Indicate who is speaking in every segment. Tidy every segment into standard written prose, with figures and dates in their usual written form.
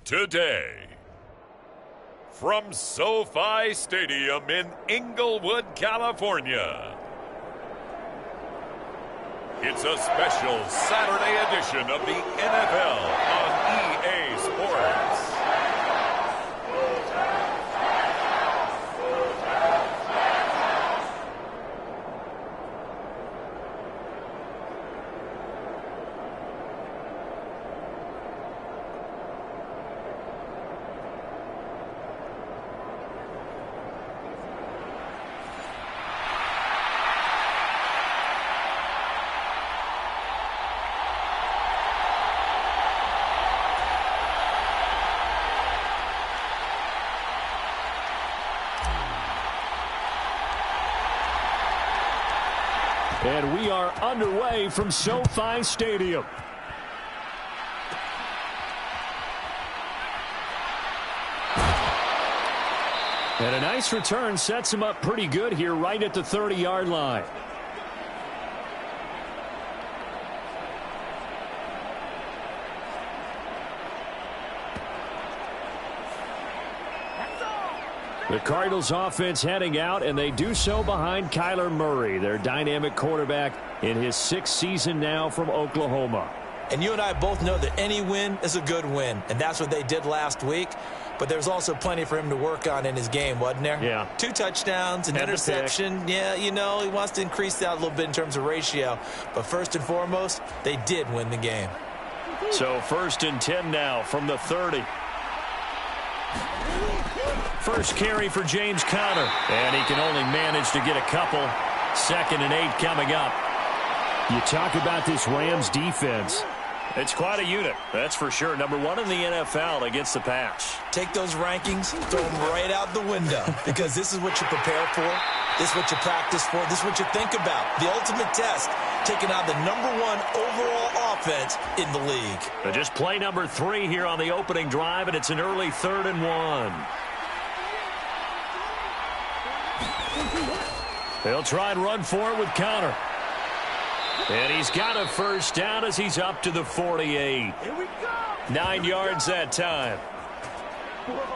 Speaker 1: today. From SoFi Stadium in Inglewood, California, it's a special Saturday edition of the NFL on EA Sports.
Speaker 2: And we are underway from SoFi Stadium. And a nice return sets him up pretty good here right at the 30-yard line. The Cardinals offense heading out, and they do so behind Kyler Murray, their dynamic quarterback in his 6th season now from Oklahoma.
Speaker 3: And you and I both know that any win is a good win, and that's what they did last week. But there's also plenty for him to work on in his game, wasn't there?
Speaker 2: Yeah.
Speaker 3: 2 touchdowns, an interception. Yeah, you know, he wants to increase that a little bit in terms of ratio. But first and foremost, they did win the game.
Speaker 2: So 1st and 10 now from the 30. First carry for James Conner, and he can only manage to get a couple. 2nd and 8 coming up. You talk about this Rams defense. It's quite a unit, that's for sure. Number 1 in the NFL against the pass.
Speaker 3: Take those rankings, throw them right out the window, because this is what you prepare for. This is what you practice for. This is what you think about. The ultimate test, taking out the number 1 overall offense in the league.
Speaker 2: But just play number 3 here on the opening drive, and it's an early 3rd and 1. They'll try and run for it with Conner. And he's got a first down as he's up to the 48. 9 yards that time.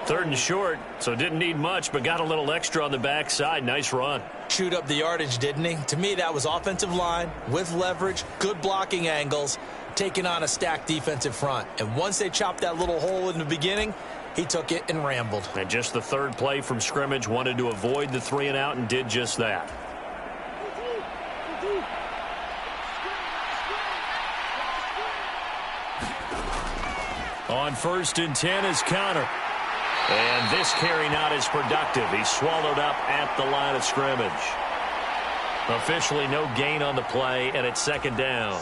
Speaker 2: 3rd and short, so didn't need much, but got a little extra on the backside. Nice run.
Speaker 3: Chewed up the yardage, didn't he? To me, that was offensive line with leverage, good blocking angles, taking on a stacked defensive front. And once they chopped that little hole in the beginning, he took it and rambled.
Speaker 2: And just the 3rd play from scrimmage, wanted to avoid the 3 and out and did just that. On 1st and 10 is Conner. And this carry not as productive. He's swallowed up at the line of scrimmage. Officially no gain on the play, and it's 2nd down.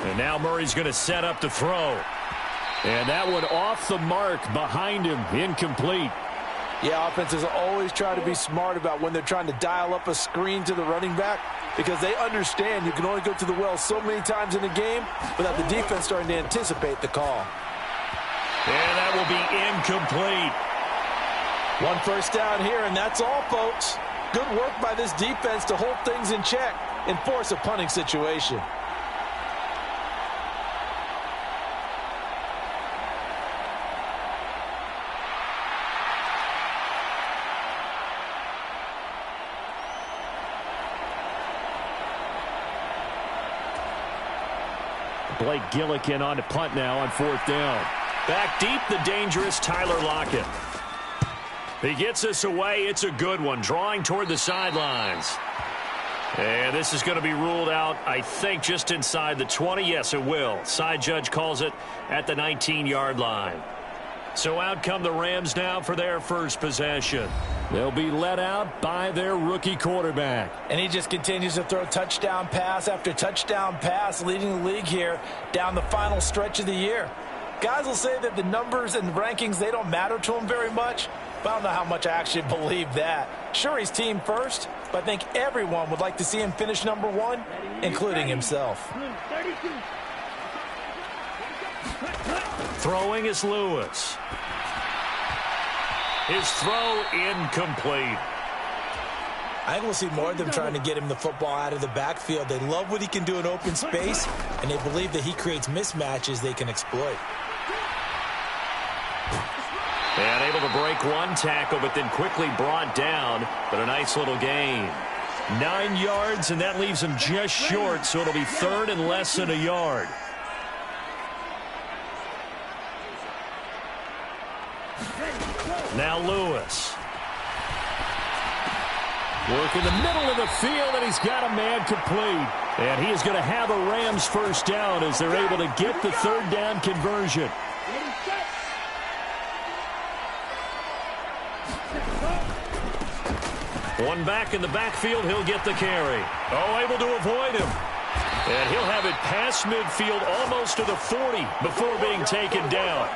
Speaker 2: And now Murray's going to set up to throw. And that one off the mark behind him, incomplete.
Speaker 4: Yeah, offenses always try to be smart about when they're trying to dial up a screen to the running back, because they understand you can only go to the well so many times in a game without the defense starting to anticipate the call.
Speaker 2: And that will be incomplete.
Speaker 4: 1 first down here, and that's all, folks. Good work by this defense to hold things in check and force a punting situation.
Speaker 2: Blake Gillikin on to punt now on 4th down. Back deep, the dangerous Tyler Lockett. He gets us away. It's a good one, drawing toward the sidelines. And this is going to be ruled out, I think, just inside the 20. Yes, it will. Side judge calls it at the 19-yard line. So out come the Rams now for their first possession. They'll be let out by their rookie quarterback.
Speaker 4: And he just continues to throw touchdown pass after touchdown pass, leading the league here down the final stretch of the year. Guys will say that the numbers and rankings, they don't matter to him very much, but I don't know how much I actually believe that. Sure, he's team first, but I think everyone would like to see him finish number 1, including himself.
Speaker 2: Throwing is Lewis. His throw incomplete.
Speaker 3: I think we'll see more of them trying to get him the football out of the backfield. They love what he can do in open space, and they believe that he creates mismatches they can exploit.
Speaker 2: And able to break one tackle, but then quickly brought down. But a nice little gain. 9 yards, and that leaves him just short, so it'll be third and less than a yard. Now Lewis. Work in the middle of the field, and he's got a man complete. And he is going to have a Rams first down as they're able to get the third down conversion. One back in the backfield, he'll get the carry. Oh, able to avoid him. And he'll have it past midfield almost to the 40 before being taken down.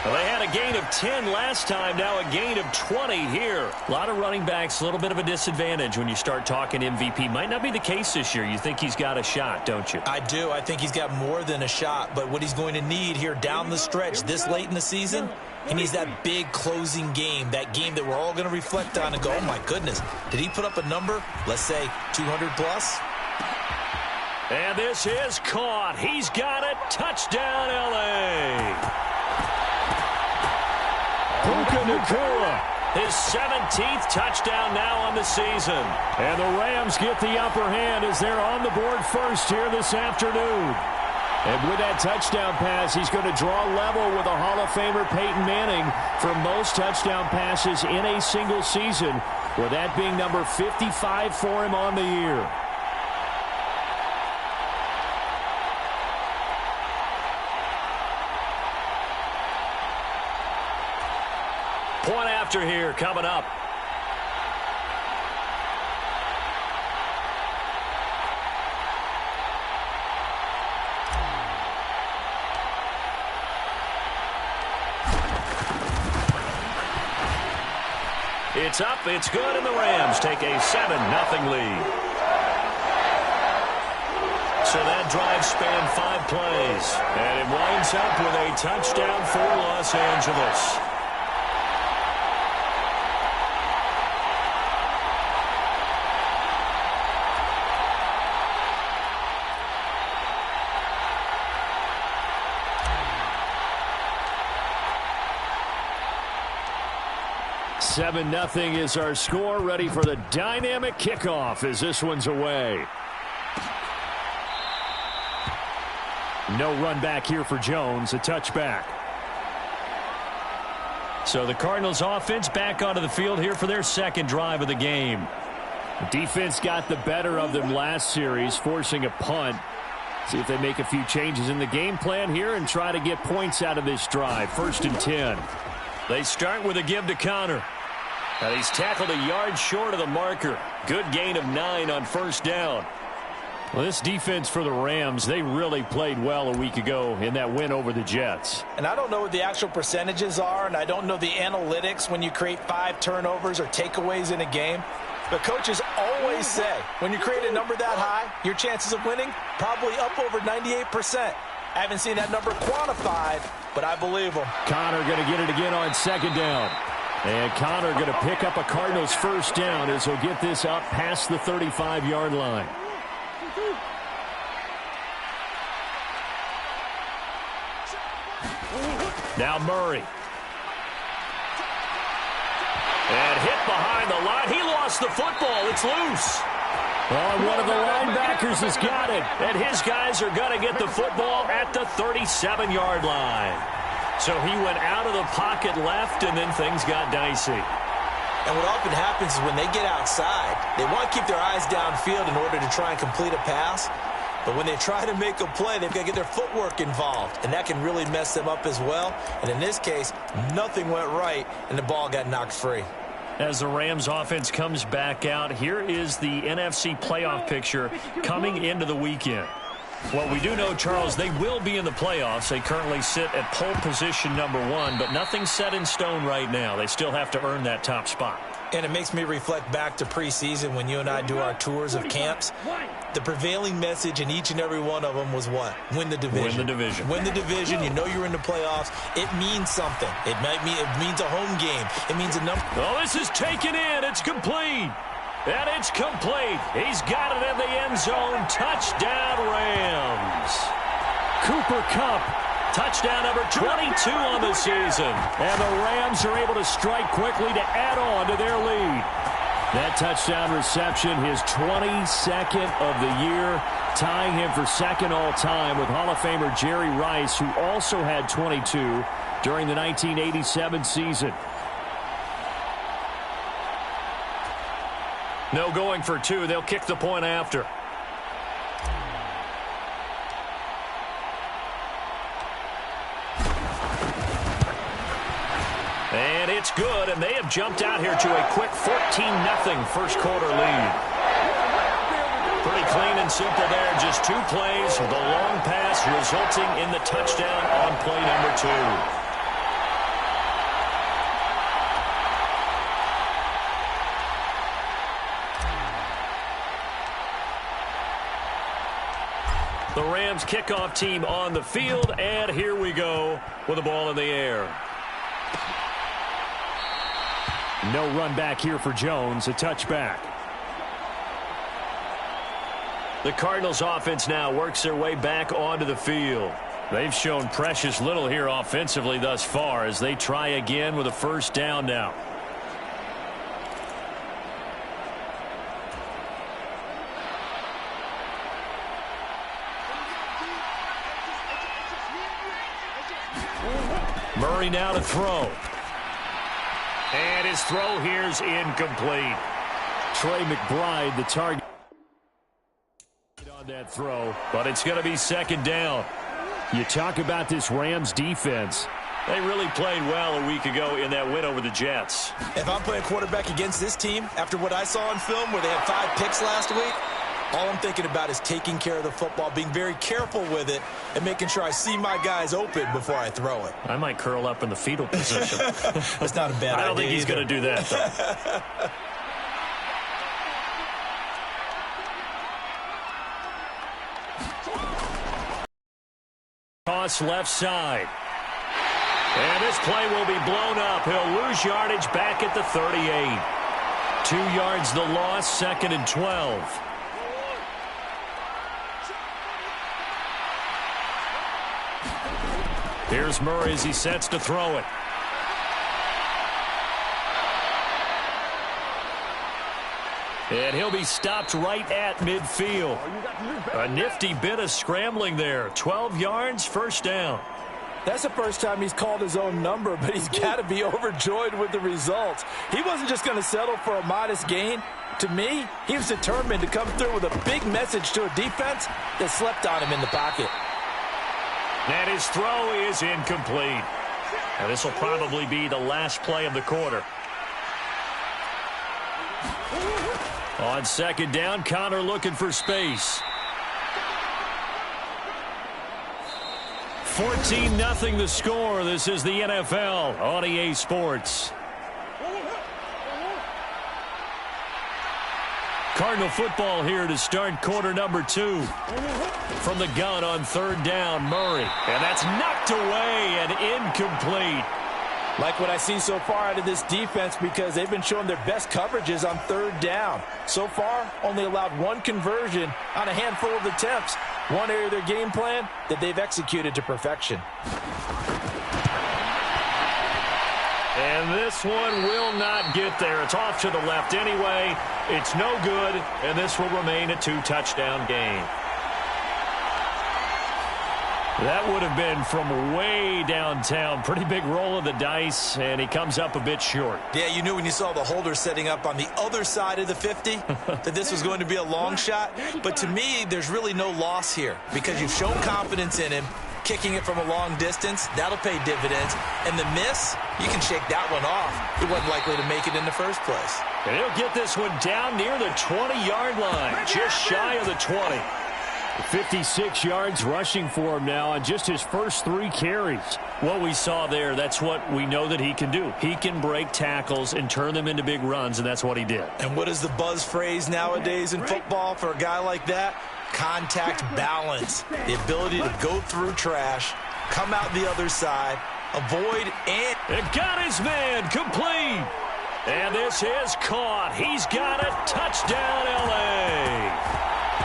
Speaker 2: Well, they had a gain of 10 last time, now a gain of 20 here. A lot of running backs, a little bit of a disadvantage when you start talking MVP. Might not be the case this year. You think he's got a shot, don't you?
Speaker 3: I do. I think he's got more than a shot. But what he's going to need here down the stretch this late in the season, he needs that big closing game, that game that we're all going to reflect on and go, oh, my goodness, did he put up a number, let's say 200 plus?
Speaker 2: And this is caught. He's got it. Touchdown, L.A. Puka Nacua, his 17th touchdown now on the season. And the Rams get the upper hand as they're on the board first here this afternoon. And with that touchdown pass, he's going to draw level with a Hall of Famer Peyton Manning for most touchdown passes in a single season, with that being number 55 for him on the year. Point after here coming up. It's up, it's good, and the Rams take a 7-0 lead. So that drive spanned 5 plays, and it winds up with a touchdown for Los Angeles. Seven 0 is our score. Ready for the dynamic kickoff as this one's away. No run back here for Jones. A touchback. So the Cardinals offense back onto the field here for their second drive of the game. The defense got the better of them last series, forcing a punt. See if they make a few changes in the game plan here and try to get points out of this drive. 1st and 10. They start with a give to Connor. And he's tackled a yard short of the marker. Good gain of 9 on 1st down. Well, this defense for the Rams, they really played well a week ago in that win over the Jets.
Speaker 4: And I don't know what the actual percentages are, and I don't know the analytics when you create 5 turnovers or takeaways in a game. But coaches always say, when you create a number that high, your chances of winning probably up over 98%. I haven't seen that number quantified, but I believe them.
Speaker 2: Connor going to get it again on 2nd down. And Connor going to pick up a Cardinals 1st down as he'll get this up past the 35-yard line. Now Murray. And hit behind the line. He lost the football. It's loose. Well, one of the linebackers has got it. And his guys are going to get the football at the 37-yard line. So he went out of the pocket left, and then things got dicey.
Speaker 3: And what often happens is when they get outside, they want to keep their eyes downfield in order to try and complete a pass. But when they try to make a play, they've got to get their footwork involved, and that can really mess them up as well. And in this case, nothing went right, and the ball got knocked free.
Speaker 2: As the Rams offense comes back out, here is the NFC playoff picture coming into the weekend. Well, we do know, Charles, they will be in the playoffs. They currently sit at pole position number 1, but nothing's set in stone right now. They still have to earn that top spot.
Speaker 3: And it makes me reflect back to preseason when you and I do our tours of camps. The prevailing message in each and every one of them was what? Win the division.
Speaker 2: Win the division.
Speaker 3: Win the division. You know you're in the playoffs. It means something. It means a home game. It means a number.
Speaker 2: Oh, this is taken in. It's complete. And it's complete. He's got it in the end zone. Touchdown, Rams. Cooper Kupp, touchdown number 22 on the season. And the Rams are able to strike quickly to add on to their lead. That touchdown reception, his 22nd of the year, tying him for second all-time with Hall of Famer Jerry Rice, who also had 22 during the 1987 season. No going for two. They'll kick the point after. And it's good, and they have jumped out here to a quick 14-0 first quarter lead. Pretty clean and simple there. Just 2 plays. The long pass resulting in the touchdown on play number 2. The Rams kickoff team on the field, and here we go with the ball in the air. No run back here for Jones, a touchback. The Cardinals offense now works their way back onto the field. They've shown precious little here offensively thus far as they try again with a first down now. Murray now to throw. And his throw here's incomplete. Trey McBride, the target on that throw, but it's going to be second down. You talk about this Rams defense. They really played well a week ago in that win over the Jets.
Speaker 3: If I'm playing quarterback against this team, after what I saw on film where they had 5 picks last week, all I'm thinking about is taking care of the football, being very careful with it, and making sure I see my guys open before I throw it.
Speaker 2: I might curl up in the fetal position.
Speaker 3: That's not a bad idea.
Speaker 2: I don't think he's going to do that, though. Toss left side. And this play will be blown up. He'll lose yardage back at the 38. 2 yards the loss, second and 12. Here's Murray as he sets to throw it. And he'll be stopped right at midfield. A nifty bit of scrambling there. 12 yards, first down.
Speaker 4: That's the first time he's called his own number, but he's got to be overjoyed with the results. He wasn't just going to settle for a modest gain. To me, he was determined to come through with a big message to a defense that slept on him in the pocket.
Speaker 2: And his throw is incomplete. And this will probably be the last play of the quarter. On second down, Connor looking for space. 14-0 the score. This is the NFL on EA Sports. Cardinal football here to start quarter number 2. From the gun on third down, Murray. And that's knocked away and incomplete.
Speaker 4: Like what I see so far out of this defense because they've been showing their best coverages on third down. So far, only allowed 1 conversion on a handful of attempts. One area of their game plan that they've executed to perfection.
Speaker 2: And this one will not get there. It's off to the left anyway. It's no good, and this will remain a 2-touchdown game. That would have been from way downtown. Pretty big roll of the dice, and he comes up a bit short.
Speaker 3: Yeah, you knew when you saw the holder setting up on the other side of the 50 that this was going to be a long shot. But to me, there's really no loss here because you've shown confidence in him. Kicking it from a long distance, that'll pay dividends. And the miss, you can shake that one off. He wasn't likely to make it in the first place.
Speaker 2: And he'll get this one down near the 20-yard line, just shy of the 20. 56 yards rushing for him now on just his first 3 carries. What we saw there, that's what we know that he can do. He can break tackles and turn them into big runs, and that's what he did.
Speaker 3: And what is the buzz phrase nowadays in football for a guy like that? Contact balance. The ability to go through trash, come out the other side, avoid, and...
Speaker 2: It got his man complete. And this is caught. He's got it. Touchdown. Touchdown, L.A.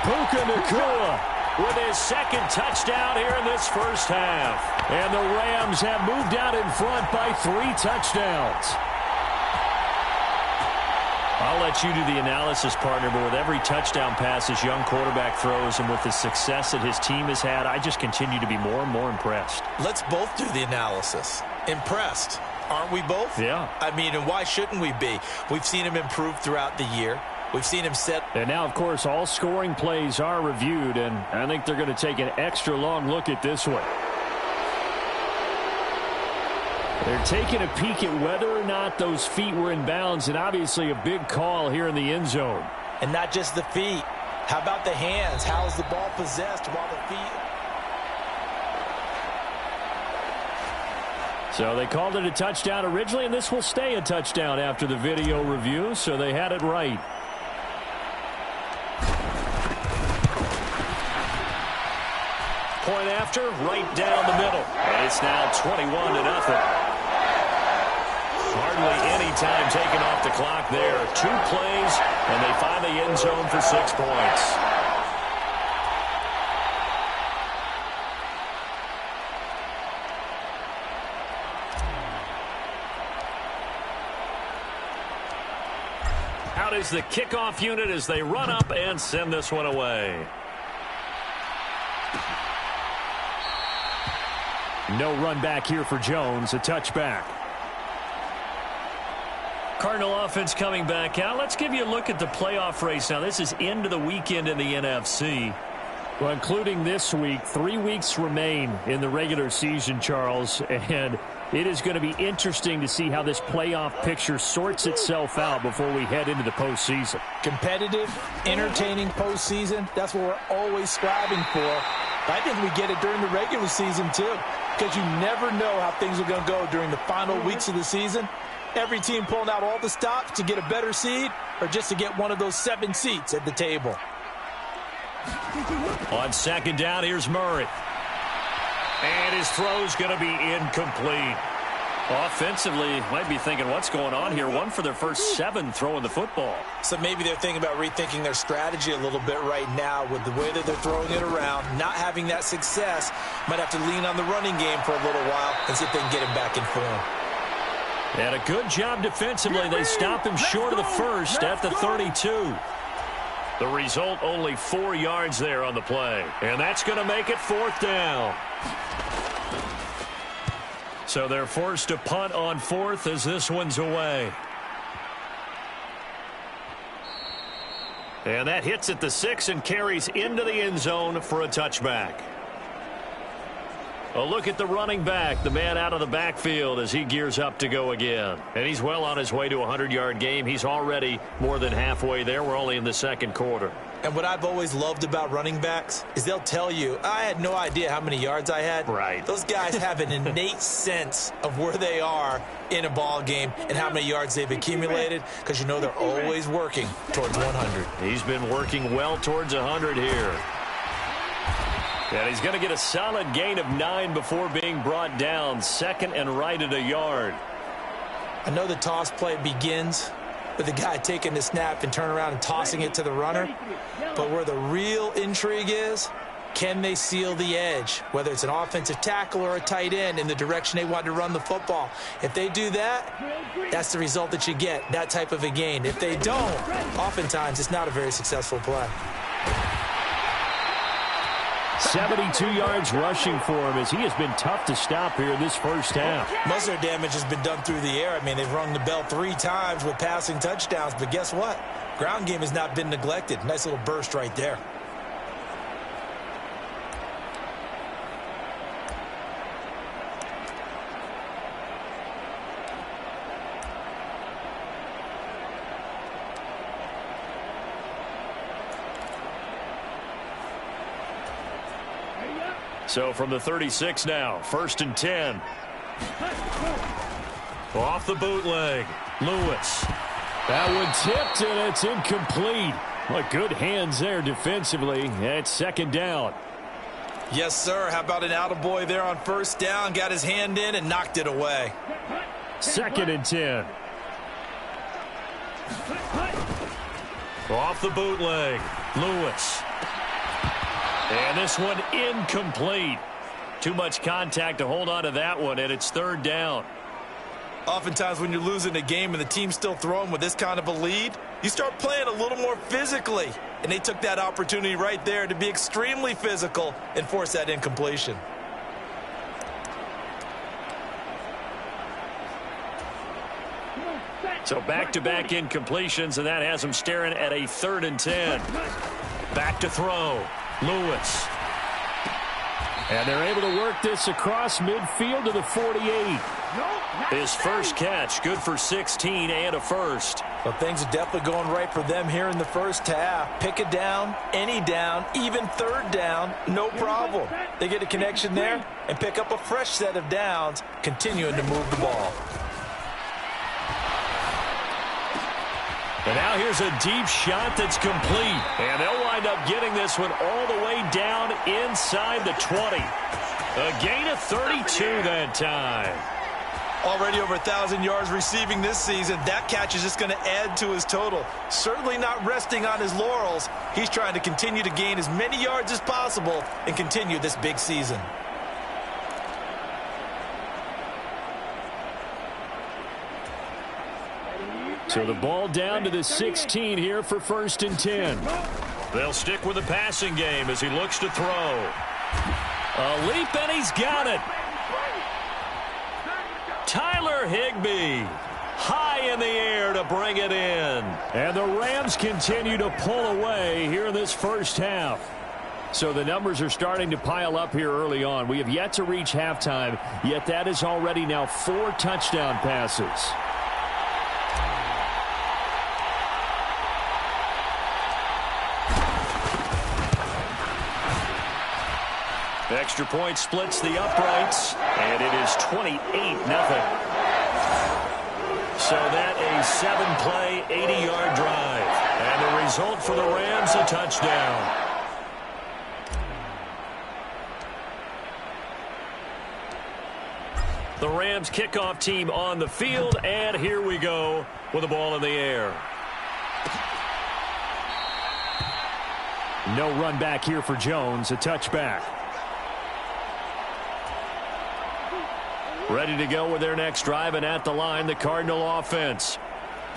Speaker 2: Puka Nacua with his second touchdown here in this first half. And the Rams have moved out in front by 3 touchdowns. I'll let you do the analysis, partner, but with every touchdown pass this young quarterback throws and with the success that his team has had, I just continue to be more and more impressed.
Speaker 3: Let's both do the analysis. Impressed. Aren't we both?
Speaker 2: Yeah.
Speaker 3: I mean, and why shouldn't we be? We've seen him improve throughout the year. We've seen him set.
Speaker 2: And now, of course, all scoring plays are reviewed, and I think they're going to take an extra long look at this one. They're taking a peek at whether or not those feet were in bounds, and obviously a big call here in the end zone.
Speaker 4: And not just the feet. How about the hands? How is the ball possessed while the feet...
Speaker 2: So they called it a touchdown originally, and this will stay a touchdown after the video review, so they had it right. Point after, right down the middle. And it's now 21-0. Hardly any time taken off the clock there. 2 plays, and they find the end zone for 6 points. Out is the kickoff unit as they run up and send this one away. No run back here for Jones, a touchback. Cardinal offense coming back out. Let's give you a look at the playoff race now. This is into the weekend in the NFC. Well, including this week, 3 weeks remain in the regular season, Charles, and it is going to be interesting to see how this playoff picture sorts itself out before we head into the postseason.
Speaker 4: Competitive, entertaining postseason, that's what we're always striving for. I think we get it during the regular season, too, because you never know how things are going to go during the final weeks of the season. Every team pulling out all the stops to get a better seed or just to get one of those 7 seats at the table.
Speaker 2: On second down, here's Murray. And his throw's going to be incomplete. Offensively, might be thinking, what's going on here? 1 for their first 7 throwing the football.
Speaker 3: So maybe they're thinking about rethinking their strategy a little bit right now with the way that they're throwing it around. Not having that success, might have to lean on the running game for a little while and see if they can get him back in form.
Speaker 2: And a good job defensively. They stop him short of the first at the 32. The result, only 4 yards there on the play. And that's going to make it 4th down. So they're forced to punt on 4th as this one's away. And that hits at the 6 and carries into the end zone for a touchback. A look at the running back, the man out of the backfield as he gears up to go again. And he's well on his way to a 100-yard game. He's already more than halfway there. We're only in the second quarter.
Speaker 3: And what I've always loved about running backs is they'll tell you, I had no idea how many yards I had.
Speaker 2: Right.
Speaker 3: Those guys have an innate sense of where they are in a ball game and how many yards they've accumulated because you know they're always working towards 100.
Speaker 2: He's been working well towards 100 here. And he's going to get a solid gain of 9 before being brought down. Second and right at a yard.
Speaker 3: I know the toss play begins with the guy taking the snap and turn around and tossing it to the runner. But where the real intrigue is, can they seal the edge? Whether it's an offensive tackle or a tight end in the direction they want to run the football. If they do that, that's the result that you get, that type of a gain. If they don't, oftentimes it's not a very successful play.
Speaker 2: 72 yards rushing for him as he has been tough to stop here in this first half.
Speaker 3: Most of their damage has been done through the air. I mean, they've rung the bell 3 times with passing touchdowns, but guess what? Ground game has not been neglected. Nice little burst right there.
Speaker 2: So from the 36 now, 1st and 10. Off the bootleg, Lewis. That one tipped, and it's incomplete. What good hands there defensively. It's 2nd down.
Speaker 3: Yes, sir. How about an attaboy there on 1st down? Got his hand in and knocked it away.
Speaker 2: 2nd and 10. Off the bootleg, Lewis. And this one incomplete. Too much contact to hold on to that one, and it's third down.
Speaker 3: Oftentimes when you're losing a game and the team's still throwing with this kind of a lead, you start playing a little more physically. And they took that opportunity right there to be extremely physical and force that incompletion.
Speaker 2: So back-to-back incompletions, and that has them staring at a 3rd and 10. Back to throw. Lewis. And they're able to work this across midfield to the 48. His first catch, good for 16 and a first.
Speaker 4: Well, things are definitely going right for them here in the first half. Pick a down, any down, even third down, no problem. They get a connection there and pick up a fresh set of downs, continuing to move the ball.
Speaker 2: And now here's a deep shot that's complete. And they'll wind up getting this one all the way down inside the 20. A gain of 32 that time.
Speaker 3: Already over 1,000 yards receiving this season. That catch is just going to add to his total. Certainly not resting on his laurels. He's trying to continue to gain as many yards as possible and continue this big season.
Speaker 2: So the ball down to the 16 here for 1st and 10. They'll stick with the passing game as he looks to throw. A leap, and he's got it. Tyler Higbee, high in the air to bring it in. And the Rams continue to pull away here in this first half. So the numbers are starting to pile up here early on. We have yet to reach halftime, yet that is already now 4 touchdown passes. Extra point splits the uprights, and it is 28-0. So that a 7-play, 80-yard drive. And the result for the Rams, a touchdown. The Rams kickoff team on the field, and here we go with the ball in the air. No run back here for Jones, a touchback. Ready to go with their next drive, and at the line, the Cardinal offense.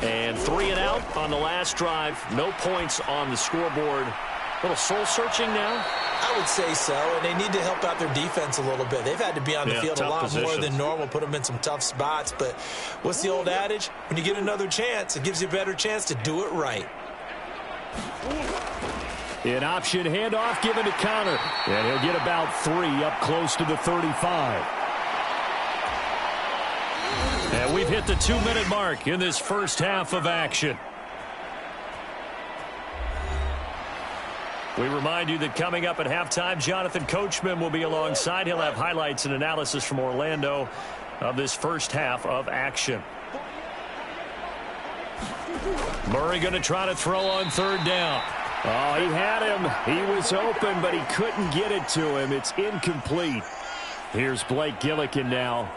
Speaker 2: And 3 and out on the last drive. No points on the scoreboard. A little soul-searching now?
Speaker 3: I would say so, and they need to help out their defense a little bit. They've had to be on the field a lot more than normal, put them in some tough spots. But what's the old adage? When you get another chance, it gives you a better chance to do it right.
Speaker 2: An option handoff given to Connor. And he'll get about 3 up close to the 35. And we've hit the 2-minute mark in this first half of action. We remind you that coming up at halftime, Jonathan Coachman will be alongside. He'll have highlights and analysis from Orlando of this first half of action. Murray going to try to throw on 3rd down. Oh, he had him. He was open, but he couldn't get it to him. It's incomplete. Here's Blake Gillikin now.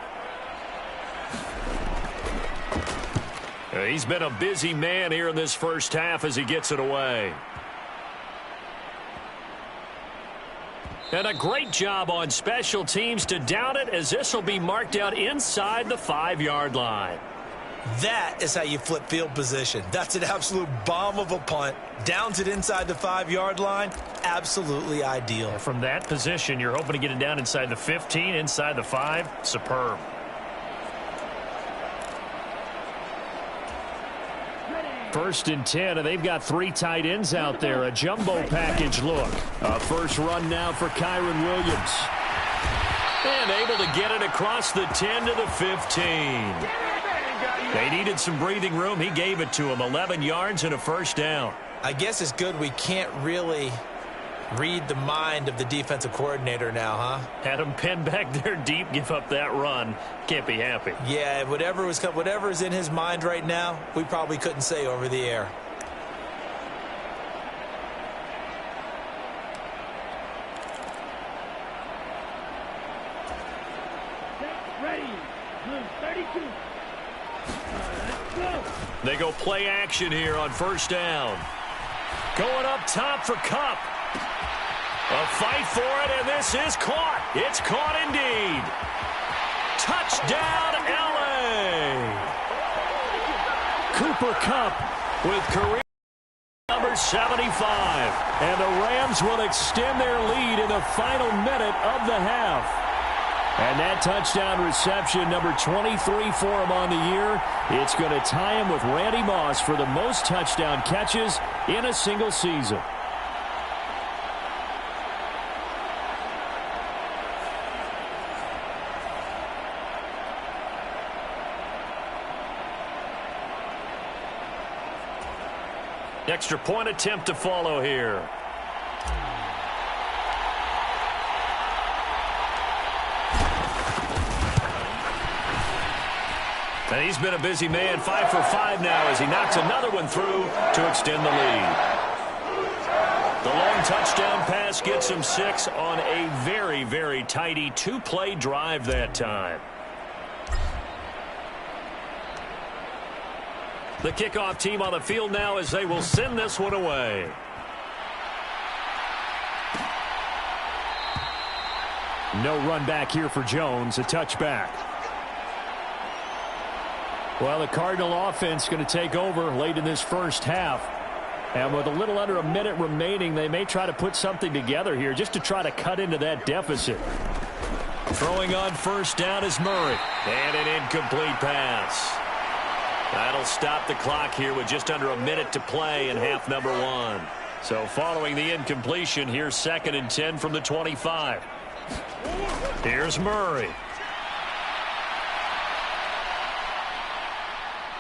Speaker 2: He's been a busy man here in this first half as he gets it away. And a great job on special teams to down it, as this will be marked out inside the 5-yard line.
Speaker 3: That is how you flip field position. That's an absolute bomb of a punt. Downs it inside the 5-yard line. Absolutely ideal.
Speaker 2: From that position, you're hoping to get it down inside the 15, inside the 5. Superb. First and 10, and they've got 3 tight ends out there. A jumbo package look. A first run now for Kyron Williams. And able to get it across the 10 to the 15. They needed some breathing room. He gave it to them. 11 yards and a first down.
Speaker 3: I guess it's good we can't really read the mind of the defensive coordinator now, huh?
Speaker 2: Had him pinned back there deep, give up that run. Can't be happy.
Speaker 3: Yeah, whatever is in his mind right now, we probably couldn't say over the air.
Speaker 5: Ready. 32.
Speaker 2: They go play action here on 1st down. Going up top for Kupp. A fight for it, and this is caught. It's caught indeed. Touchdown, L.A. Cooper Kupp with career number 75. And the Rams will extend their lead in the final minute of the half. And that touchdown reception, number 23 for him on the year, it's going to tie him with Randy Moss for the most touchdown catches in a single season. Extra point attempt to follow here. And he's been a busy man, 5 for 5 now as he knocks another one through to extend the lead. The long touchdown pass gets him 6 on a very, very tidy 2-play drive that time. The kickoff team on the field now as they will send this one away. No run back here for Jones, a touchback. Well, the Cardinal offense going to take over late in this first half. And with a little under a minute remaining, they may try to put something together here just to try to cut into that deficit. Throwing on first down is Murray. And an incomplete pass. That'll stop the clock here with just under a minute to play in half number 1. So following the incompletion, here's 2nd and 10 from the 25. Here's Murray.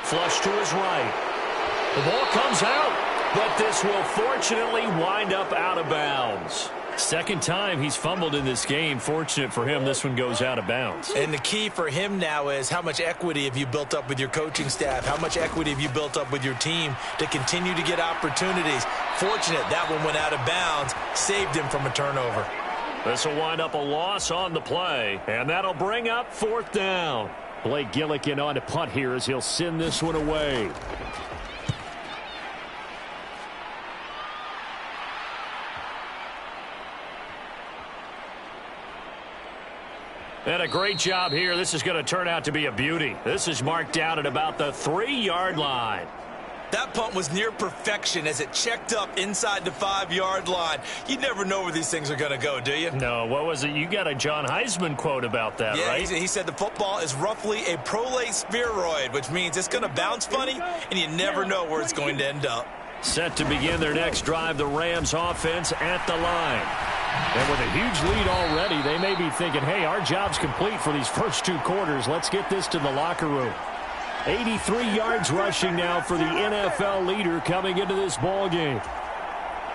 Speaker 2: Flush to his right. The ball comes out, but this will fortunately wind up out of bounds. Second time he's fumbled in this game. Fortunate for him, this one goes out of bounds.
Speaker 3: And the key for him now is how much equity have you built up with your coaching staff? How much equity have you built up with your team to continue to get opportunities? Fortunate that one went out of bounds, saved him from a turnover.
Speaker 2: This will wind up a loss on the play, and that'll bring up 4th down. Blake Gillikin on to punt here as he'll send this one away. And a great job here. This is going to turn out to be a beauty. This is marked down at about the 3-yard line.
Speaker 3: That punt was near perfection as it checked up inside the 5-yard line. You never know where these things are going to go, do you?
Speaker 2: No, what was it? You got a John Heisman quote about that, right?
Speaker 3: Yeah, he said the football is roughly a prolate spheroid, which means it's going to bounce funny, and you never know where it's going to end up.
Speaker 2: Set to begin their next drive, the Rams offense at the line. And with a huge lead already, they may be thinking, hey, our job's complete for these first 2 quarters. Let's get this to the locker room. 83 yards rushing now for the NFL leader coming into this ball game.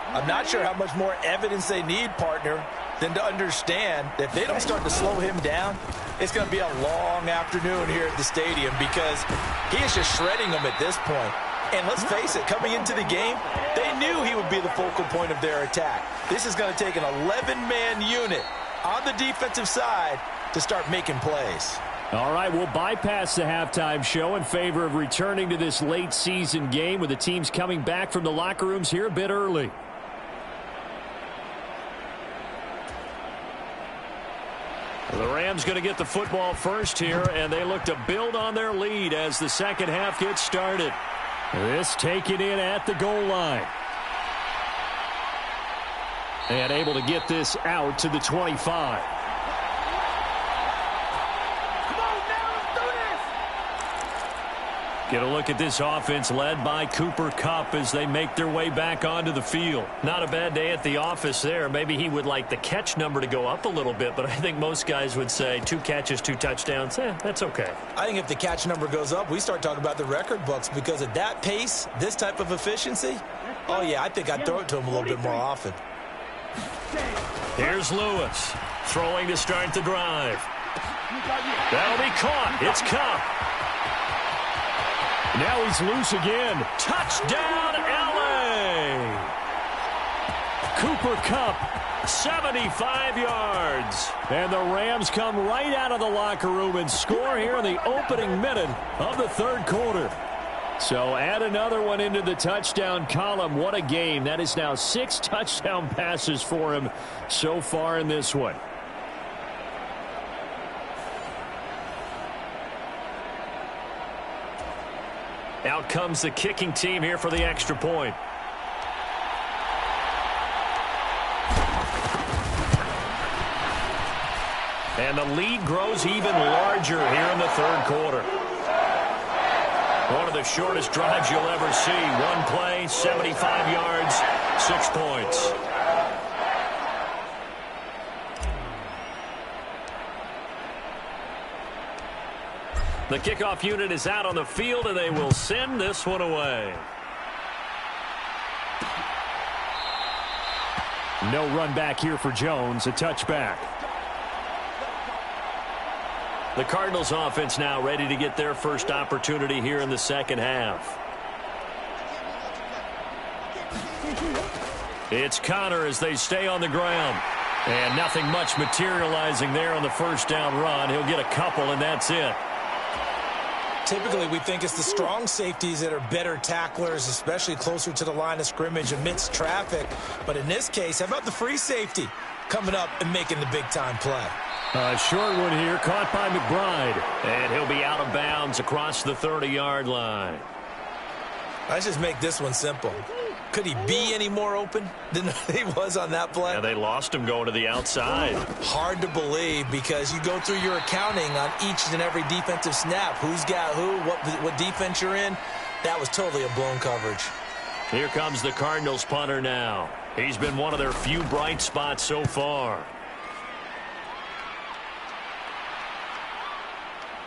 Speaker 4: I'm not sure how much more evidence they need, partner, than to understand that if they don't start to slow him down, it's going to be a long afternoon here at the stadium because he is just shredding them at this point. And let's face it, coming into the game, they knew he would be the focal point of their attack. This is going to take an 11-man unit on the defensive side to start making plays.
Speaker 2: All right, we'll bypass the halftime show in favor of returning to this late season game with the teams coming back from the locker rooms here a bit early. The Rams going to get the football first here, and they look to build on their lead as the second half gets started. This taken in at the goal line. And able to get this out to the 25. Get a look at this offense led by Cooper Kupp as they make their way back onto the field. Not a bad day at the office there. Maybe he would like the catch number to go up a little bit, but I think most guys would say 2 catches, 2 touchdowns. That's okay.
Speaker 3: I think if the catch number goes up, we start talking about the record books because at that pace, this type of efficiency, oh yeah, I think I'd throw it to him a little bit more often.
Speaker 2: Here's Lewis throwing to start the drive. That'll be caught. It's Kupp. Now he's loose again. Touchdown, L.A. Cooper Kupp, 75 yards. And the Rams come right out of the locker room and score here in the opening minute of the third quarter. So add another one into the touchdown column. What a game. That is now 6 touchdown passes for him so far in this one. Out comes the kicking team here for the extra point. And the lead grows even larger here in the third quarter. One of the shortest drives you'll ever see. One play, 75 yards, 6 points. The kickoff unit is out on the field, and they will send this one away. No run back here for Jones, a touchback. The Cardinals offense now ready to get their first opportunity here in the second half. It's Connor as they stay on the ground. And nothing much materializing there on the first down run. He'll get a couple, and that's it.
Speaker 3: Typically, we think it's the strong safeties that are better tacklers, especially closer to the line of scrimmage amidst traffic. But in this case, how about the free safety coming up and making the big-time play?
Speaker 2: A short one here, caught by McBride. And he'll be out of bounds across the 30-yard line.
Speaker 3: Let's just make this one simple. Could he be any more open than he was on that play?
Speaker 2: Yeah, they lost him going to the outside.
Speaker 3: Hard to believe because you go through your accounting on each and every defensive snap. Who's got who, what defense you're in. That was totally a blown coverage.
Speaker 2: Here comes the Cardinals punter now. He's been one of their few bright spots so far.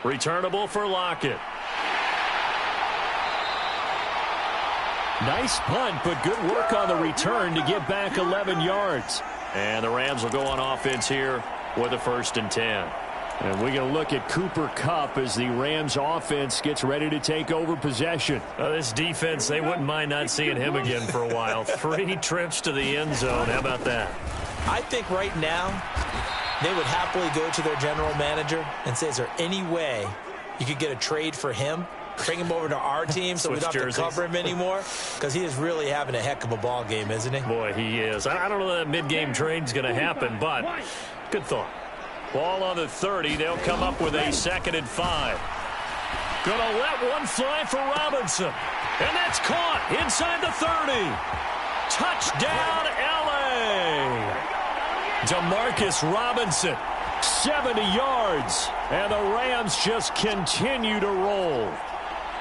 Speaker 2: Returnable for Lockett. Nice punt, but good work on the return to get back 11 yards. And the Rams will go on offense here with a 1st and 10. And we're going to look at Cooper Kupp as the Rams offense gets ready to take over possession. This defense, they wouldn't mind not seeing him again for a while. 3 trips to the end zone. How about that?
Speaker 3: I think right now they would happily go to their general manager and say, is there any way you could get a trade for him? Bring him over to our team so we don't have to cover him anymore, because he is really having a heck of a ball game, isn't he?
Speaker 2: Boy, he is. I don't know that mid-game trade's going to happen, but good thought. Ball on the 30. They'll come up with a 2nd and 5. Going to let one fly for Robinson. And that's caught inside the 30. Touchdown, L.A. Demarcus Robinson, 70 yards. And the Rams just continue to roll.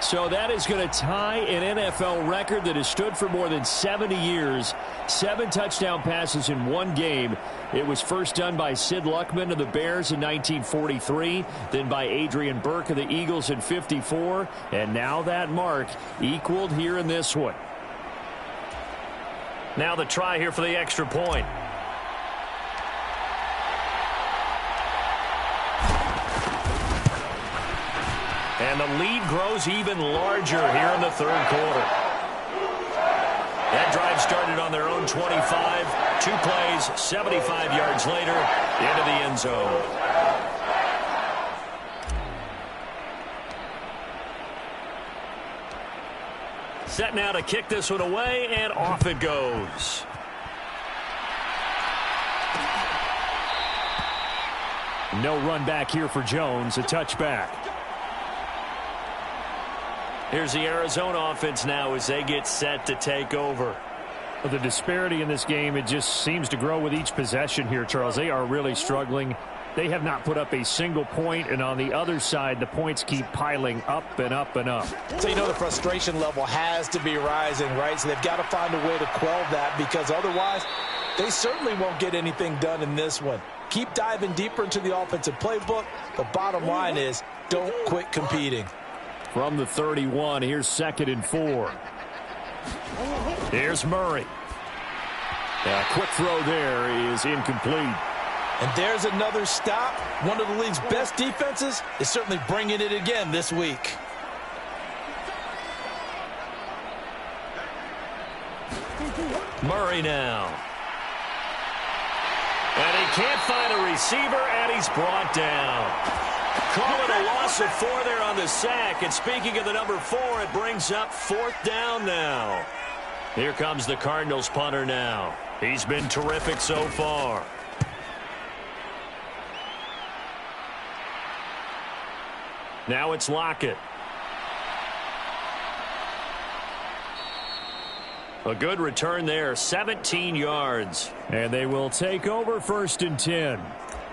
Speaker 2: So that is going to tie an NFL record that has stood for more than 70 years. 7 touchdown passes in one game. It was first done by Sid Luckman of the Bears in 1943, then by Adrian Burke of the Eagles in 54, and now that mark equaled here in this one. Now the try here for the extra point. And the lead grows even larger here in the third quarter. That drive started on their own 25. 2 plays, 75 yards later, into the end zone. Set now to kick this one away, and off it goes. No run back here for Jones, a touchback. Here's the Arizona offense now as they get set to take over. The disparity in this game, it just seems to grow with each possession here, Charles. They are really struggling. They have not put up a single point, and on the other side, the points keep piling up and up and up.
Speaker 4: So you know the frustration level has to be rising, right? So they've got to find a way to quell that, because otherwise they certainly won't get anything done in this one. Keep diving deeper into the offensive playbook, but bottom line is don't quit competing.
Speaker 2: From the 31, here's 2nd and 4. Here's Murray. A quick throw there is incomplete.
Speaker 3: And there's another stop. One of the league's best defenses is certainly bringing it again this week.
Speaker 2: Murray now. And he can't find a receiver, and he's brought down. call it a loss of 4 there on the sack. And speaking of the number 4, it brings up 4th down now. Here comes the Cardinals punter now. He's been terrific so far. Now it's Lockett. A good return there, 17 yards. And they will take over 1st and 10.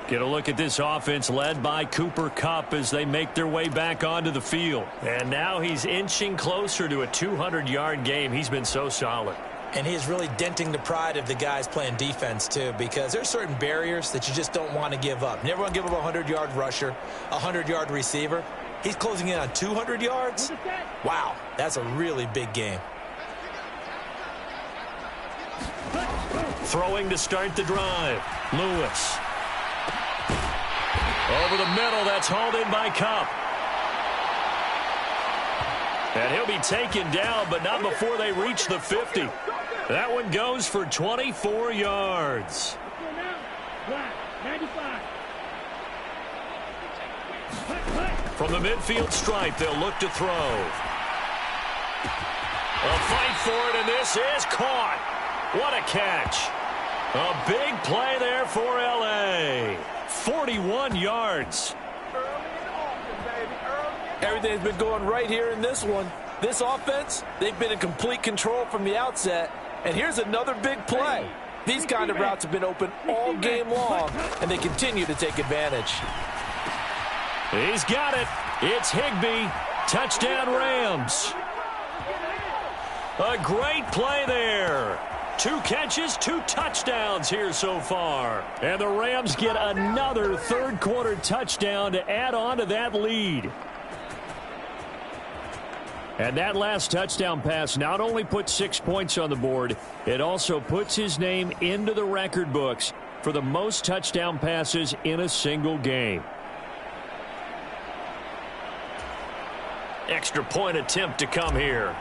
Speaker 2: Get a look at this offense led by Cooper Kupp as they make their way back onto the field. And now he's inching closer to a 200-yard game. He's been so solid.
Speaker 3: And he is really denting the pride of the guys playing defense, too, because there's certain barriers that you just don't want to give up. Never want to give up a 100-yard rusher, a 100-yard receiver. He's closing in on 200 yards. Wow, that's a really big game.
Speaker 2: Throwing to start the drive. Lewis. Over the middle, that's hauled in by Kupp. And he'll be taken down, but not before they reach the 50. That one goes for 24 yards. From the midfield stripe, they'll look to throw. A fight for it, and this is caught. What a catch. A big play there for L.A. 41 yards.
Speaker 4: Everything's been going right here in this one. This offense, they've been in complete control from the outset. And here's another big play. These kind of routes have been open all game long, and they continue to take advantage.
Speaker 2: He's got it. It's Higbee. Touchdown, Rams. A great play there. 2 catches, 2 touchdowns here so far. And the Rams get another third-quarter touchdown to add on to that lead. And that last touchdown pass not only puts 6 points on the board, it also puts his name into the record books for the most touchdown passes in a single game. Extra point attempt to come here.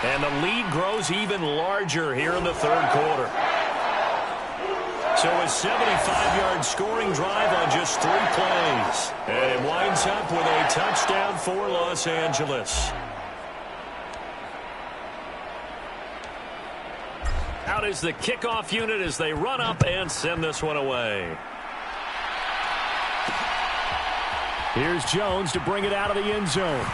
Speaker 2: And the lead grows even larger here in the third quarter. So a 75-yard scoring drive on just 3 plays. And it winds up with a touchdown for Los Angeles. Out is the kickoff unit as they run up and send this one away. Here's Jones to bring it out of the end zone.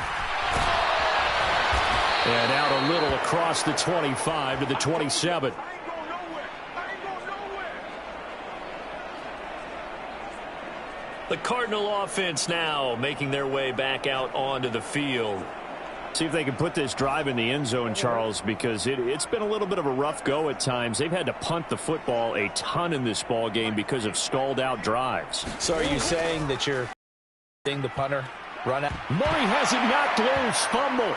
Speaker 2: And out a little across the 25 to the 27. The Cardinal offense now making their way back out onto the field. See if they can put this drive in the end zone, Charles, because it's been a little bit of a rough go at times. They've had to punt the football a ton in this ball game because of stalled out drives.
Speaker 4: So are you saying that you're seeing the punter run out?
Speaker 2: Murray has it knocked loose. Fumble.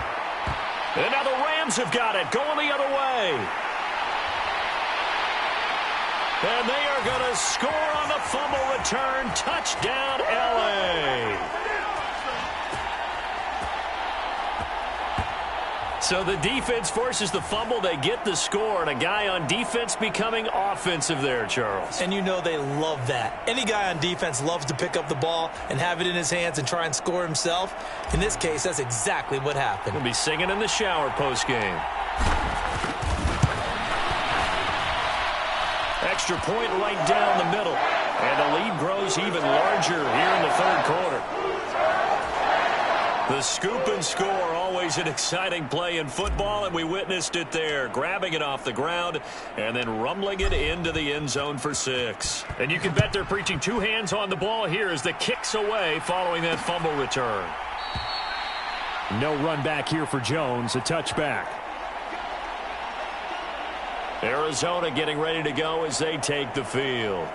Speaker 2: And now the Rams have got it, going the other way. And they are going to score on the fumble return. Touchdown, L.A. So the defense forces the fumble. They get the score, and a guy on defense becoming offensive there, Charles.
Speaker 3: And you know they love that. Any guy on defense loves to pick up the ball and have it in his hands and try and score himself. In this case, that's exactly what happened.
Speaker 2: He'll be singing in the shower post-game. Extra point right down the middle. And the lead grows even larger here in the third quarter. The scoop and score, always an exciting play in football, and we witnessed it there. Grabbing it off the ground and then rumbling it into the end zone for 6. And you can bet they're preaching 2 hands on the ball here as the kick's away following that fumble return. No run back here for Jones, a touchback. Arizona getting ready to go as they take the field.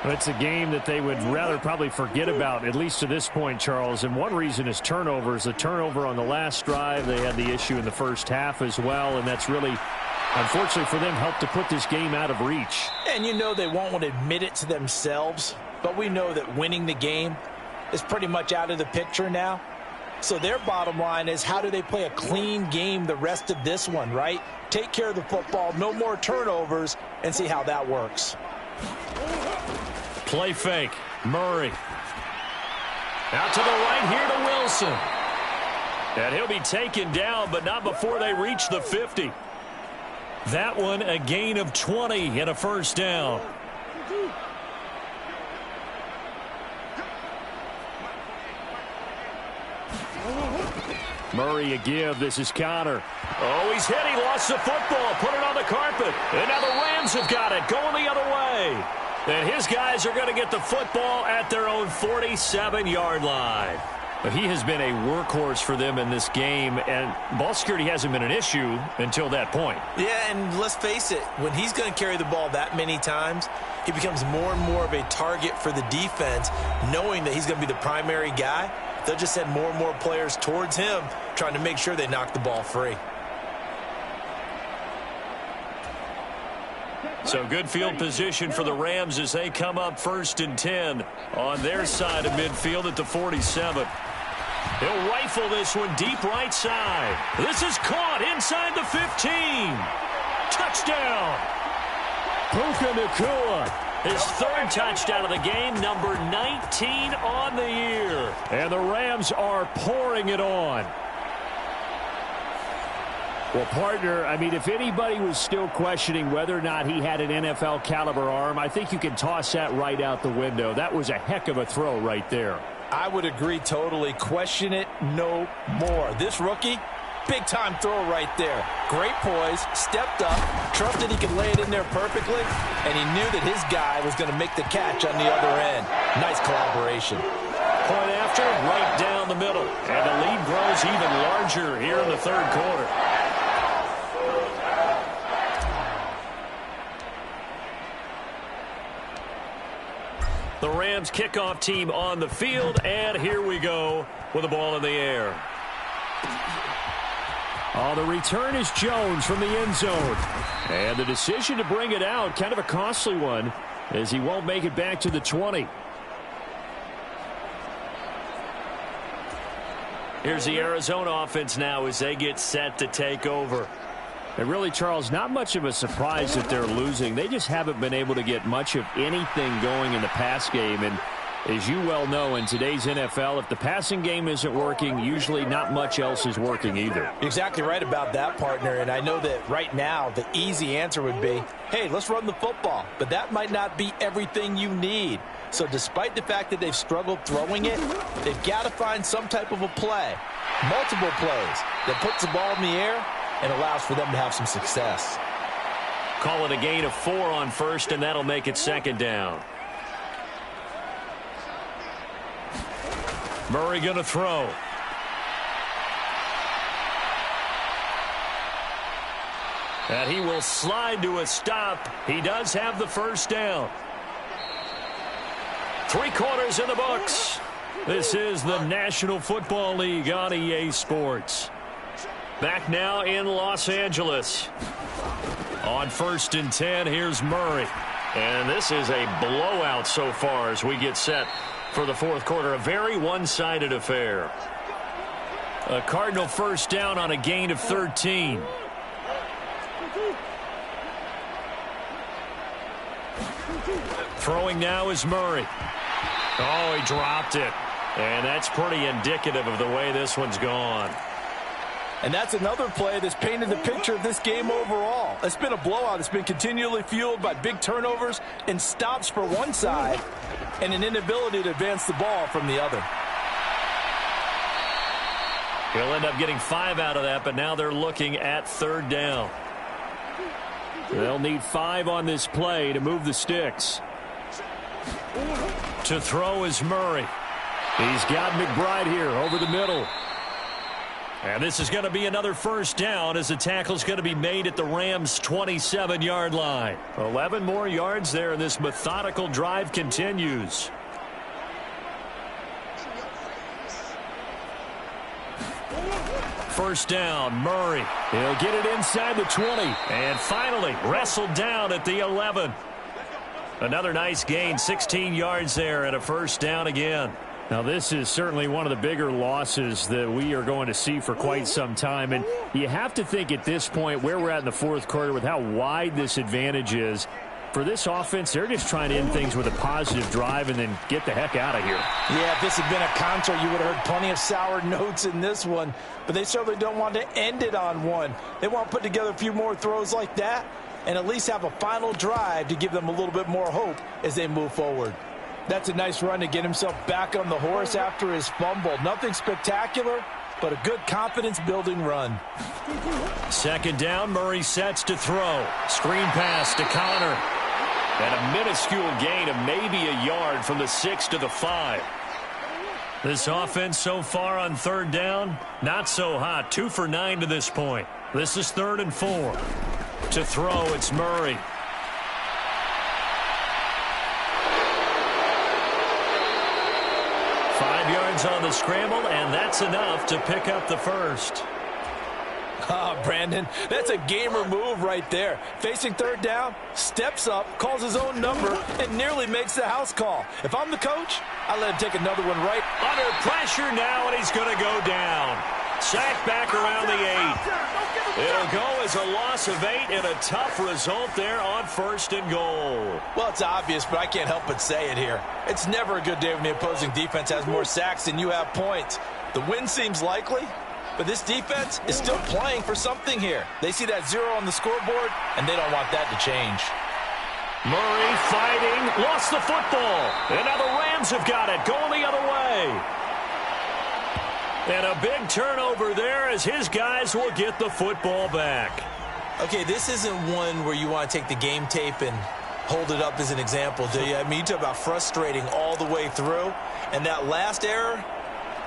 Speaker 6: It's a game that they would rather probably forget about, at least to this point, Charles. And one reason is turnovers. The turnover on the last drive, they had the issue in the first half as well, and that's really, unfortunately for them, helped to put this game out of reach.
Speaker 4: And you know they won't want to admit it to themselves, but we know that winning the game is pretty much out of the picture now. So their bottom line is, how do they play a clean game the rest of this one, right? Take care of the football, no more turnovers, and see how that works.
Speaker 2: Play fake. Murray. Out to the right here to Wilson. And he'll be taken down, but not before they reach the 50. That one a gain of 20 and a first down.
Speaker 6: Murray a give. This is Connor.
Speaker 2: Oh, he's hit. He lost the football. Put it on the carpet. And now the Rams have got it. Going the other way. And his guys are going to get the football at their own 47-yard line. But he has been a workhorse for them in this game, and ball security hasn't been an issue until that point.
Speaker 3: Yeah, and let's face it, when he's going to carry the ball that many times, he becomes more and more of a target for the defense, knowing that he's going to be the primary guy. They'll just send more and more players towards him, trying to make sure they knock the ball free.
Speaker 2: So good field position for the Rams as they come up 1st and 10 on their side of midfield at the 47. He'll rifle this one deep right side. This is caught inside the 15. Touchdown.
Speaker 6: Puka Nacua.
Speaker 2: His 3rd touchdown of the game, number 19 on the year.
Speaker 6: And the Rams are pouring it on. Well, partner, I mean, if anybody was still questioning whether or not he had an NFL caliber arm, I think you can toss that right out the window. That was a heck of a throw right there.
Speaker 4: I would agree totally. Question it no more. This rookie, big-time throw right there. Great poise, stepped up, trusted he could lay it in there perfectly, and he knew that his guy was going to make the catch on the other end. Nice collaboration.
Speaker 2: Point after, right down the middle. And the lead grows even larger here in the 3rd quarter. The Rams kickoff team on the field, and here we go with the ball in the air.
Speaker 6: Oh, the return is Jones from the end zone. And the decision to bring it out, kind of a costly one, as he won't make it back to the 20.
Speaker 2: Here's the Arizona offense now as they get set to take over.
Speaker 6: And really, Charles, not much of a surprise that they're losing. They just haven't been able to get much of anything going in the pass game. And as you well know, in today's NFL, if the passing game isn't working, usually not much else is working either.
Speaker 4: You're exactly right about that, partner. And I know that right now the easy answer would be, hey, let's run the football. But that might not be everything you need. So despite the fact that they've struggled throwing it, they've got to find some type of a play, multiple plays, that puts the ball in the air and allows for them to have some success.
Speaker 2: Call it a gain of 4 on 1st, and that'll make it 2nd down. Murray going to throw. And he will slide to a stop. He does have the 1st down. 3 quarters in the books. This is the National Football League on EA Sports. Back now in Los Angeles. On 1st and 10, here's Murray. And this is a blowout so far as we get set for the 4th quarter. A very one-sided affair. A Cardinal 1st down on a gain of 13. Throwing now is Murray. Oh, he dropped it. And that's pretty indicative of the way this one's gone.
Speaker 4: And that's another play that's painted the picture of this game overall. It's been a blowout. It's been continually fueled by big turnovers and stops for one side and an inability to advance the ball from the other.
Speaker 2: He'll end up getting 5 out of that, but now they're looking at 3rd down.
Speaker 6: They'll need 5 on this play to move the sticks.
Speaker 2: To throw is Murray.
Speaker 6: He's got McBride here over the middle.
Speaker 2: And this is going to be another 1st down as the tackle's going to be made at the Rams' 27-yard line. 11 more yards there, and this methodical drive continues. First down, Murray.
Speaker 6: He'll get it inside the 20.
Speaker 2: And finally wrestled down at the 11. Another nice gain, 16 yards there and a 1st down again.
Speaker 6: Now, this is certainly one of the bigger losses that we are going to see for quite some time. And you have to think at this point where we're at in the fourth quarter with how wide this advantage is. For this offense, they're just trying to end things with a positive drive and then get the heck out of here.
Speaker 4: Yeah, if this had been a concert, you would have heard plenty of sour notes in this one. But they certainly don't want to end it on one. They want to put together a few more throws like that and at least have a final drive to give them a little bit more hope as they move forward. That's a nice run to get himself back on the horse after his fumble. Nothing spectacular, but a good confidence-building run.
Speaker 2: Second down, Murray sets to throw. Screen pass to Connor. And a minuscule gain of maybe a yard from the 6 to the 5. This offense so far on third down, not so hot. 2 for 9 to this point. This is 3rd and 4. To throw, it's Murray. Yards on the scramble, and that's enough to pick up the first.
Speaker 4: Brandon, that's a gamer move right there. Facing third down, steps up, calls his own number, and nearly makes the house call. If I'm the coach, I let him take another one right.
Speaker 2: Under pressure now, and he's going to go down. Sacked back around the 8. It'll go as a loss of 8 and a tough result there on 1st and goal.
Speaker 4: Well, it's obvious, but I can't help but say it here. It's never a good day when the opposing defense has more sacks than you have points. The win seems likely, but this defense is still playing for something here. They see that 0 on the scoreboard, and they don't want that to change.
Speaker 2: Murray fighting, lost the football. And now the Rams have got it, going the other way. And a big turnover there as his guys will get the football back.
Speaker 3: Okay, this isn't one where you want to take the game tape and hold it up as an example, do you? I mean, you talk about frustrating all the way through. And that last error,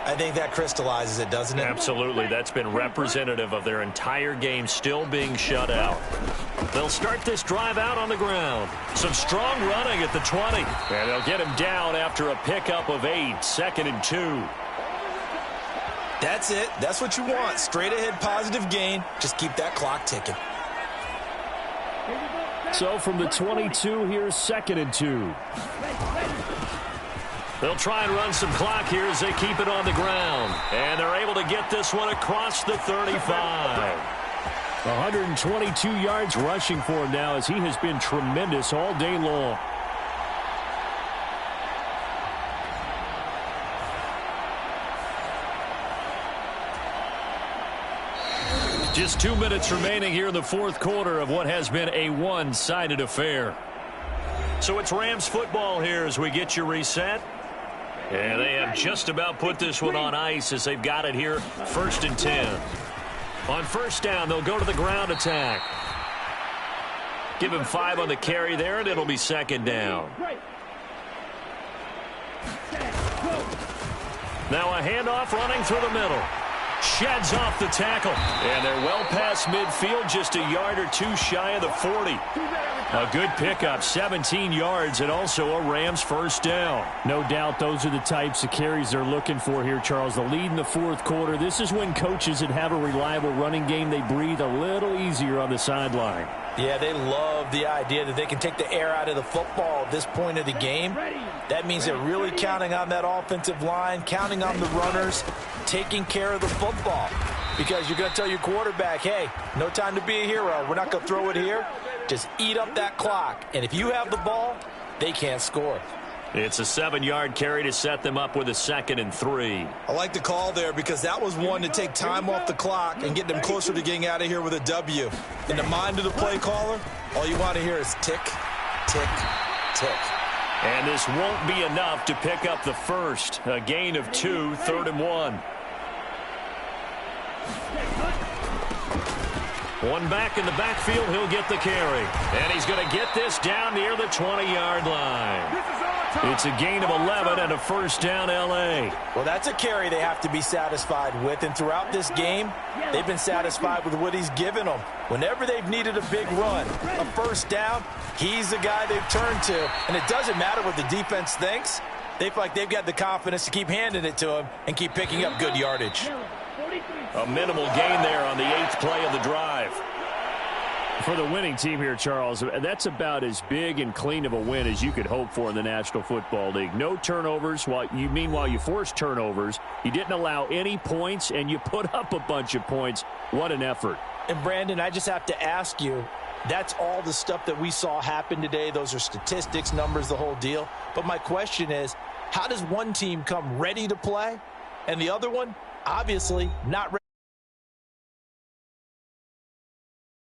Speaker 3: I think that crystallizes it, doesn't it?
Speaker 2: Absolutely. That's been representative of their entire game still being shut out. They'll start this drive out on the ground. Some strong running at the 20. And they'll get him down after a pickup of 8, 2nd and 2.
Speaker 3: That's it. That's what you want. Straight ahead positive gain. Just keep that clock ticking.
Speaker 6: So from the 22, here's 2nd and 2.
Speaker 2: They'll try and run some clock here as they keep it on the ground. And they're able to get this one across the 35.
Speaker 6: 122 yards rushing for him now as he has been tremendous all day long.
Speaker 2: Just 2 minutes remaining here in the fourth quarter of what has been a one-sided affair. So it's Rams football here as we get you reset. And they have just about put this one on ice as they've got it here, 1st and 10. On 1st down, they'll go to the ground attack. Give him 5 on the carry there, and it'll be 2nd down. Now a handoff running through the middle. Sheds off the tackle. And they're well past midfield, just a yard or 2 shy of the 40. A good pickup, 17 yards, and also a Rams 1st down.
Speaker 6: No doubt those are the types of carries they're looking for here, Charles. The lead in the fourth quarter. This is when coaches that have a reliable running game, they breathe a little easier on the sideline.
Speaker 4: Yeah, they love the idea that they can take the air out of the football at this point of the game. That means they're really counting on that offensive line, counting on the runners, taking care of the football. Because you're going to tell your quarterback, hey, no time to be a hero. We're not going to throw it here. Just eat up that clock. And if you have the ball, they can't score.
Speaker 2: It's a 7-yard carry to set them up with a 2nd and 3.
Speaker 3: I like the call there because that was one to take time off the clock and get them closer to getting out of here with a W. In the mind of the play caller, all you want to hear is tick, tick, tick.
Speaker 2: And this won't be enough to pick up the first. A gain of 2, 3rd and 1. One back in the backfield, he'll get the carry. And he's going to get this down near the 20-yard line. It's a gain of 11 and a 1st down, L.A.
Speaker 4: Well, that's a carry they have to be satisfied with. And throughout this game, they've been satisfied with what he's given them. Whenever they've needed a big run, a 1st down, he's the guy they've turned to. And it doesn't matter what the defense thinks. They feel like they've got the confidence to keep handing it to him and keep picking up good yardage.
Speaker 2: A minimal gain there on the 8th play of the drive.
Speaker 6: For the winning team here, Charles, that's about as big and clean of a win as you could hope for in the National Football League. No turnovers. Meanwhile, you forced turnovers. You didn't allow any points, and you put up a bunch of points. What an effort.
Speaker 4: And, Brandon, I just have to ask you, that's all the stuff that we saw happen today. Those are statistics, numbers, the whole deal. But my question is, how does one team come ready to play and the other one, obviously, not ready?